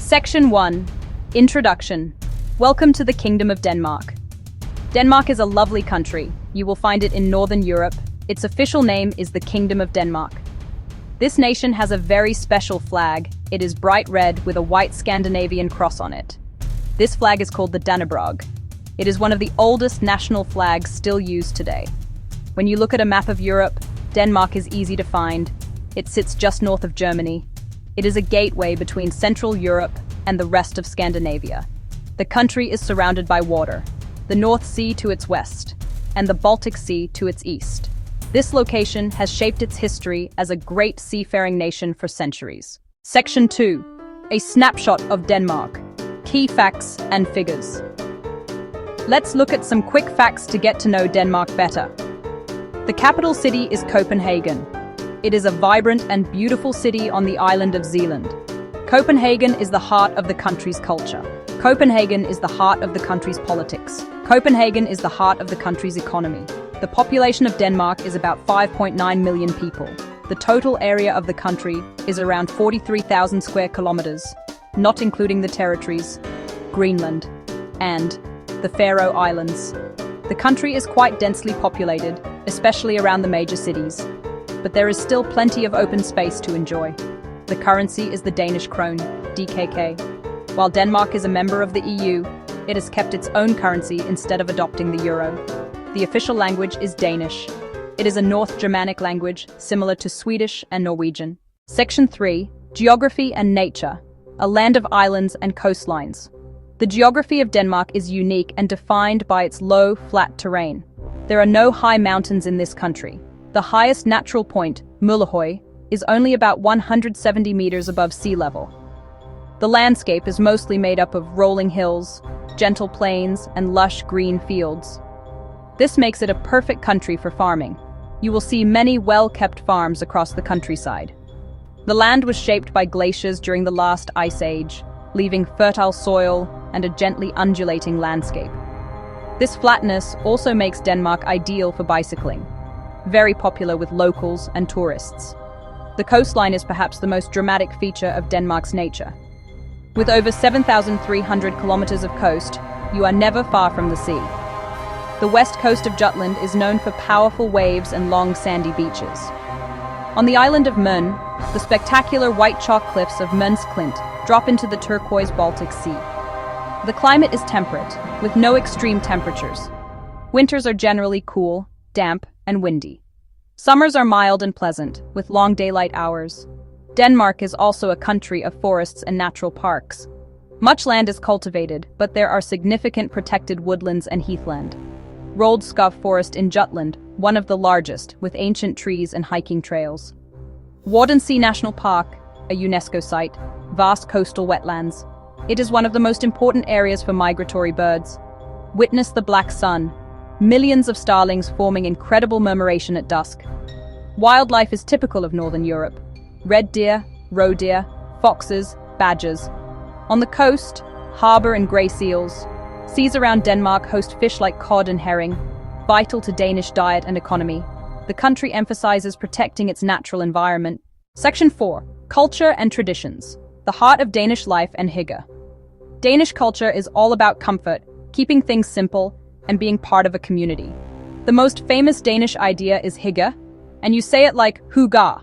Section 1. Introduction. Welcome to the Kingdom of Denmark. Denmark is a lovely country. You will find it in Northern Europe. Its official name is the Kingdom of Denmark. This nation has a very special flag. It is bright red with a white Scandinavian cross on it. This flag is called the Dannebrog. It is one of the oldest national flags still used today. When you look at a map of Europe, Denmark is easy to find. It sits just north of Germany. It is a gateway between Central Europe and the rest of Scandinavia. The country is surrounded by water, the North Sea to its west, and the Baltic Sea to its east. This location has shaped its history as a great seafaring nation for centuries. Section 2. A snapshot of Denmark. Key facts and figures. Let's look at some quick facts to get to know Denmark better. The capital city is Copenhagen. It is a vibrant and beautiful city on the island of Zealand. Copenhagen is the heart of the country's culture. Copenhagen is the heart of the country's politics. Copenhagen is the heart of the country's economy. The population of Denmark is about 5.9 million people. The total area of the country is around 43,000 square kilometers, not including the territories, Greenland, and the Faroe Islands. The country is quite densely populated, especially around the major cities, but there is still plenty of open space to enjoy. The currency is the Danish krone, DKK. While Denmark is a member of the EU, it has kept its own currency instead of adopting the euro. The official language is Danish. It is a North Germanic language similar to Swedish and Norwegian. Section 3. Geography and nature. A land of islands and coastlines. The geography of Denmark is unique and defined by its low, flat terrain. There are no high mountains in this country. The highest natural point, Møllehøj, is only about 170 meters above sea level. The landscape is mostly made up of rolling hills, gentle plains, and lush green fields. This makes it a perfect country for farming. You will see many well-kept farms across the countryside. The land was shaped by glaciers during the last ice age, leaving fertile soil and a gently undulating landscape. This flatness also makes Denmark ideal for bicycling, very popular with locals and tourists. The coastline is perhaps the most dramatic feature of Denmark's nature. With over 7,300 kilometers of coast, you are never far from the sea. The west coast of Jutland is known for powerful waves and long sandy beaches. On the island of Møn, the spectacular white chalk cliffs of Mønsklint drop into the turquoise Baltic Sea. The climate is temperate, with no extreme temperatures. Winters are generally cool, damp, and windy. Summers are mild and pleasant, with long daylight hours. Denmark is also a country of forests and natural parks. Much land is cultivated, but there are significant protected woodlands and heathland. Roldskov Forest in Jutland, one of the largest, with ancient trees and hiking trails. Wardensee National Park, a UNESCO site, vast coastal wetlands. It is one of the most important areas for migratory birds. Witness the black sun, millions of starlings forming incredible murmuration at dusk. Wildlife is typical of Northern Europe. Red deer, roe deer, foxes, badgers. On the coast, harbour and grey seals. Seas around Denmark host fish like cod and herring, vital to Danish diet and economy. The country emphasizes protecting its natural environment. Section 4. Culture and traditions. The heart of Danish life and hygge. Danish culture is all about comfort, keeping things simple, and being part of a community. The most famous Danish idea is hygge, and you say it like hygge.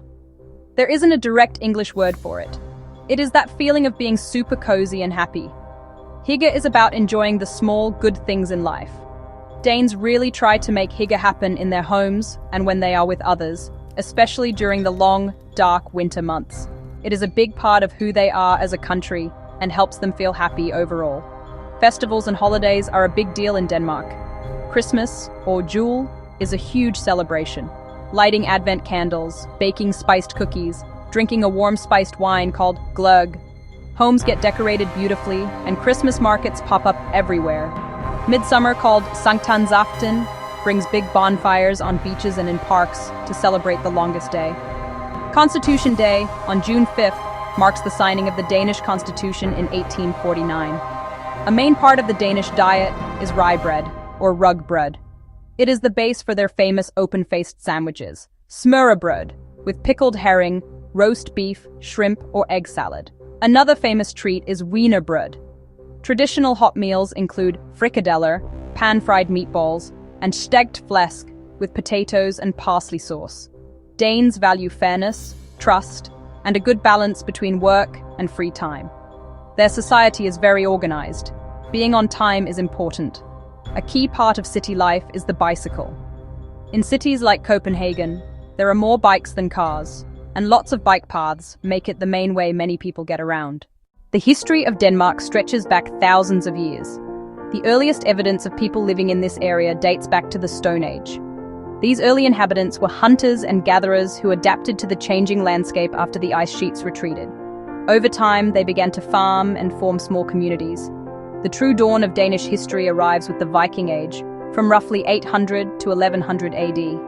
There isn't a direct English word for it. It is that feeling of being super cozy and happy. Hygge is about enjoying the small, good things in life. Danes really try to make hygge happen in their homes and when they are with others, especially during the long, dark winter months. It is a big part of who they are as a country and helps them feel happy overall. Festivals and holidays are a big deal in Denmark. Christmas, or Jul, is a huge celebration. Lighting Advent candles, baking spiced cookies, drinking a warm spiced wine called gløgg. Homes get decorated beautifully, and Christmas markets pop up everywhere. Midsummer, called Sankthansaften, brings big bonfires on beaches and in parks to celebrate the longest day. Constitution Day, on June 5th, marks the signing of the Danish Constitution in 1849. A main part of the Danish diet is rye bread, or rugbrød. It is the base for their famous open-faced sandwiches, smørrebrød, with pickled herring, roast beef, shrimp, or egg salad. Another famous treat is wienerbrød. Traditional hot meals include frikadeller, pan-fried meatballs, and stegt flæsk with potatoes and parsley sauce. Danes value fairness, trust, and a good balance between work and free time. Their society is very organized. Being on time is important. A key part of city life is the bicycle. In cities like Copenhagen, there are more bikes than cars, and lots of bike paths make it the main way many people get around. The history of Denmark stretches back thousands of years. The earliest evidence of people living in this area dates back to the Stone Age. These early inhabitants were hunters and gatherers who adapted to the changing landscape after the ice sheets retreated. Over time, they began to farm and form small communities. The true dawn of Danish history arrives with the Viking Age, from roughly 800 to 1100 AD.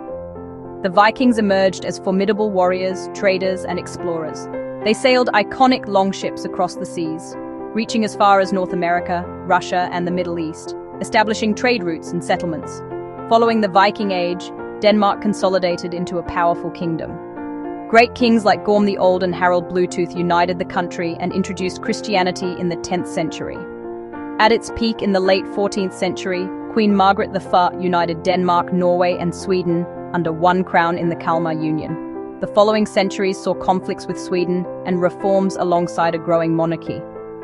The Vikings emerged as formidable warriors, traders, and explorers. They sailed iconic longships across the seas, reaching as far as North America, Russia, and the Middle East, establishing trade routes and settlements. Following the Viking Age, Denmark consolidated into a powerful kingdom. Great kings like Gorm the Old and Harald Bluetooth united the country and introduced Christianity in the 10th century. At its peak in the late 14th century, Queen Margaret I united Denmark, Norway, and Sweden under one crown in the Kalmar Union. The following centuries saw conflicts with Sweden and reforms alongside a growing monarchy.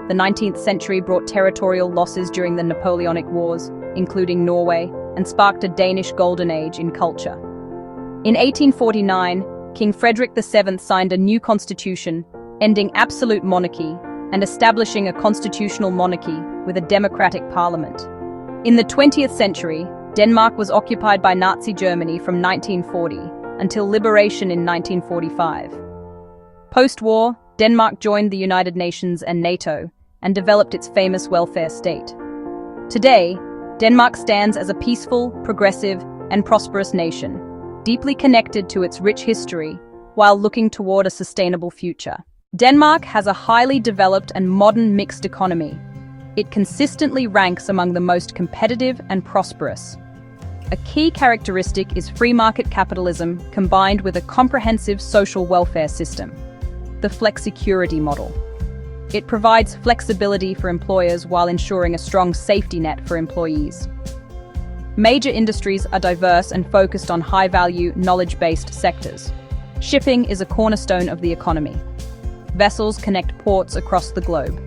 The 19th century brought territorial losses during the Napoleonic Wars, including Norway, and sparked a Danish golden age in culture. In 1849, King Frederick VII signed a new constitution, ending absolute monarchy and establishing a constitutional monarchy with a democratic parliament. In the 20th century, Denmark was occupied by Nazi Germany from 1940 until liberation in 1945. Post-war, Denmark joined the United Nations and NATO and developed its famous welfare state. Today, Denmark stands as a peaceful, progressive, and prosperous nation, deeply connected to its rich history while looking toward a sustainable future. Denmark has a highly developed and modern mixed economy. It consistently ranks among the most competitive and prosperous. A key characteristic is free market capitalism combined with a comprehensive social welfare system, the flexicurity model. It provides flexibility for employers while ensuring a strong safety net for employees. Major industries are diverse and focused on high-value, knowledge-based sectors. Shipping is a cornerstone of the economy. Vessels connect ports across the globe.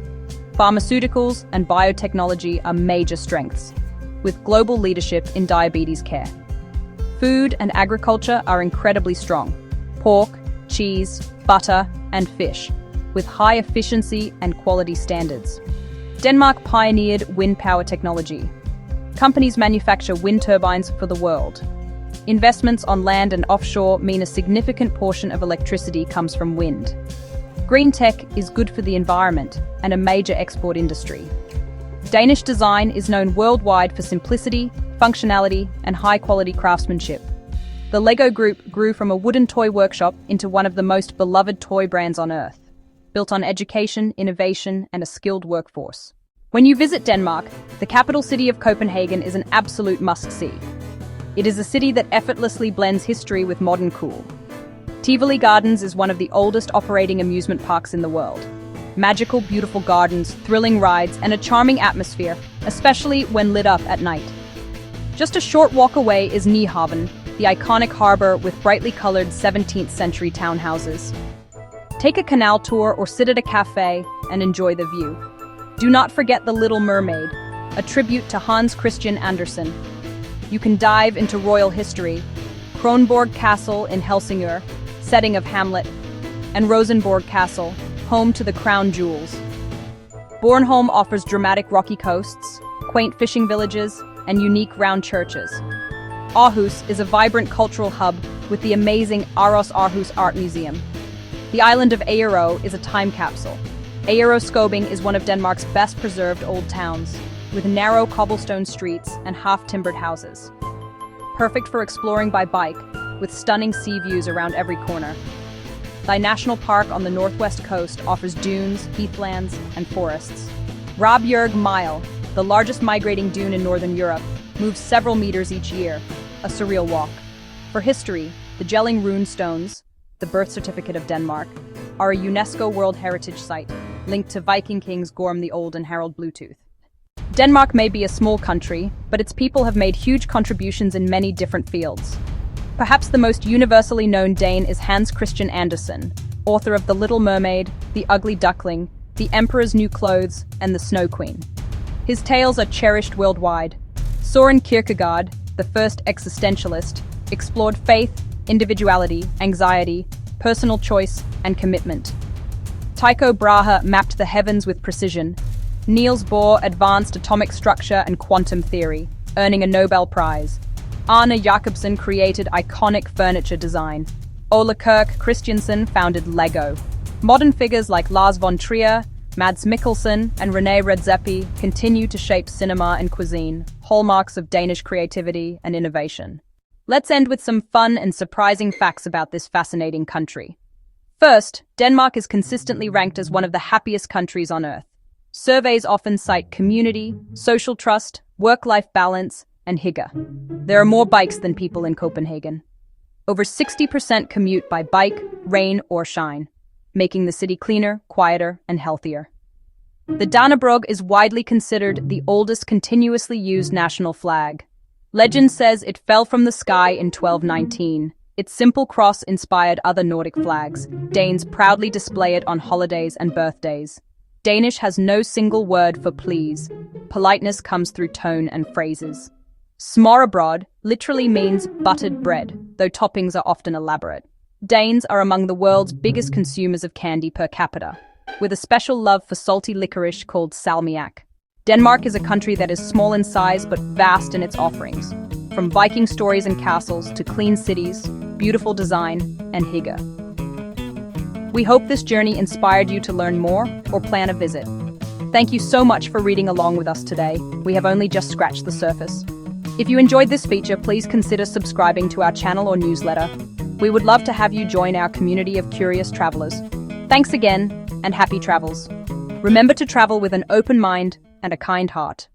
Pharmaceuticals and biotechnology are major strengths, with global leadership in diabetes care. Food and agriculture are incredibly strong. Pork, cheese, butter, and fish, with high efficiency and quality standards. Denmark pioneered wind power technology. Companies manufacture wind turbines for the world. Investments on land and offshore mean a significant portion of electricity comes from wind. Green tech is good for the environment and a major export industry. Danish design is known worldwide for simplicity, functionality, and high-quality craftsmanship. The Lego Group grew from a wooden toy workshop into one of the most beloved toy brands on Earth, built on education, innovation, and a skilled workforce. When you visit Denmark, the capital city of Copenhagen is an absolute must-see. It is a city that effortlessly blends history with modern cool. Tivoli Gardens is one of the oldest operating amusement parks in the world. Magical, beautiful gardens, thrilling rides, and a charming atmosphere, especially when lit up at night. Just a short walk away is Nyhavn, the iconic harbor with brightly colored 17th century townhouses. Take a canal tour or sit at a cafe and enjoy the view. Do not forget The Little Mermaid, a tribute to Hans Christian Andersen. You can dive into royal history, Kronborg Castle in Helsingør, setting of Hamlet, and Rosenborg Castle, home to the crown jewels. Bornholm offers dramatic rocky coasts, quaint fishing villages, and unique round churches. Aarhus is a vibrant cultural hub with the amazing Aros Aarhus Art Museum. The island of Ærø is a time capsule. Ærøskobing is one of Denmark's best preserved old towns, with narrow cobblestone streets and half-timbered houses. Perfect for exploring by bike, with stunning sea views around every corner. Thy National Park on the northwest coast offers dunes, heathlands, and forests. Råbjerg Mile, the largest migrating dune in northern Europe, moves several meters each year, a surreal walk. For history, the Jelling Rune Stones, the birth certificate of Denmark, are a UNESCO World Heritage Site. linked to Viking kings Gorm the Old and Harald Bluetooth. Denmark may be a small country, but its people have made huge contributions in many different fields. Perhaps the most universally known Dane is Hans Christian Andersen, author of The Little Mermaid, The Ugly Duckling, The Emperor's New Clothes, and The Snow Queen. His tales are cherished worldwide. Søren Kierkegaard, the first existentialist, explored faith, individuality, anxiety, personal choice, and commitment. Tycho Brahe mapped the heavens with precision. Niels Bohr advanced atomic structure and quantum theory, earning a Nobel Prize. Arne Jacobsen created iconic furniture design. Ole Kirk Christiansen founded Lego. Modern figures like Lars von Trier, Mads Mikkelsen, and René Redzepi continue to shape cinema and cuisine, hallmarks of Danish creativity and innovation. Let's end with some fun and surprising facts about this fascinating country. First, Denmark is consistently ranked as one of the happiest countries on Earth. Surveys often cite community, social trust, work-life balance, and hygge. There are more bikes than people in Copenhagen. Over 60% commute by bike, rain or shine, making the city cleaner, quieter, and healthier. The Dannebrog is widely considered the oldest continuously used national flag. Legend says it fell from the sky in 1219. Its simple cross inspired other Nordic flags. Danes proudly display it on holidays and birthdays. Danish has no single word for please. Politeness comes through tone and phrases. Smørrebrød literally means buttered bread, though toppings are often elaborate. Danes are among the world's biggest consumers of candy per capita, with a special love for salty licorice called salmiak. Denmark is a country that is small in size but vast in its offerings, from Viking stories and castles to clean cities, beautiful design, and hygge. We hope this journey inspired you to learn more or plan a visit. Thank you so much for reading along with us today. We have only just scratched the surface. If you enjoyed this feature, please consider subscribing to our channel or newsletter. We would love to have you join our community of curious travelers. Thanks again, and happy travels. Remember to travel with an open mind and a kind heart.